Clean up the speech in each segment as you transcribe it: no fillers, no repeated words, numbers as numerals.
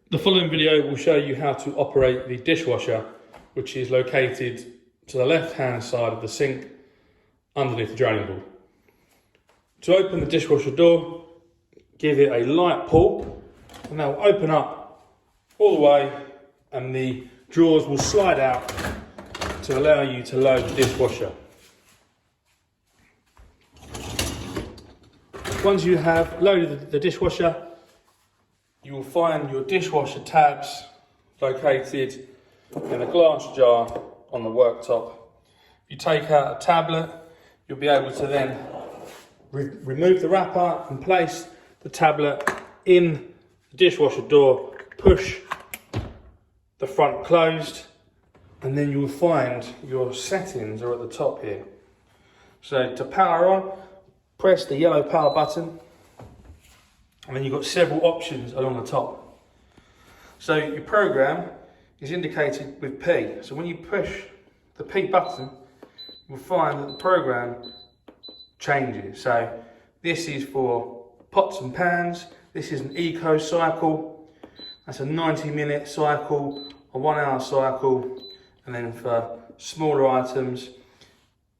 The following video will show you how to operate the dishwasher, which is located to the left hand side of the sink underneath the draining board. To open the dishwasher door, give it a light pull and that will open up all the way and the drawers will slide out to allow you to load the dishwasher. Once you have loaded the dishwasher, you will find your dishwasher tabs located in a glass jar on the worktop. If you take out a tablet, you'll be able to then remove the wrapper and place the tablet in the dishwasher door, push the front closed, and then you'll find your settings are at the top here. So to power on, press the yellow power button, and then you've got several options along the top. So your program is indicated with P. So when you push the P button, you'll find that the program changes. So this is for pots and pans. This is an eco cycle. That's a 90-minute cycle, a 1 hour cycle. And then for smaller items,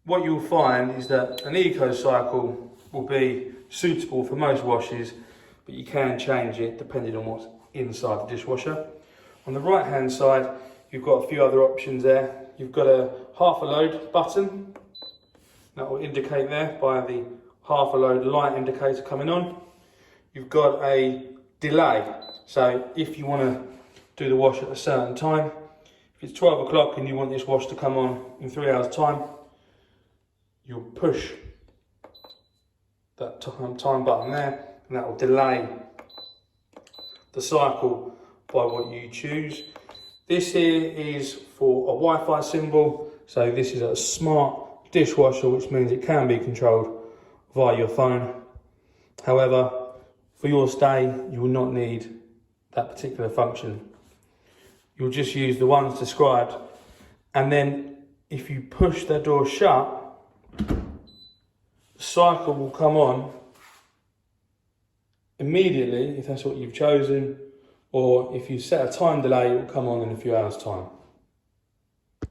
what you'll find is that an eco cycle will be suitable for most washes, but you can change it depending on what's inside the dishwasher. On the right hand side, you've got a few other options there. You've got a half a load button that will indicate there by the half a load light indicator coming on. You've got a delay, so if you want to do the wash at a certain time, if it's 12 o'clock and you want this wash to come on in 3 hours time, you'll push that time button there, and that will delay the cycle by what you choose. This here is for a Wi-Fi symbol, so this is a smart dishwasher, which means it can be controlled via your phone. However, for your stay, you will not need that particular function. You'll just use the ones described, and then if you push the door shut, the cycle will come on immediately if that's what you've chosen, or if you set a time delay, it will come on in a few hours' time.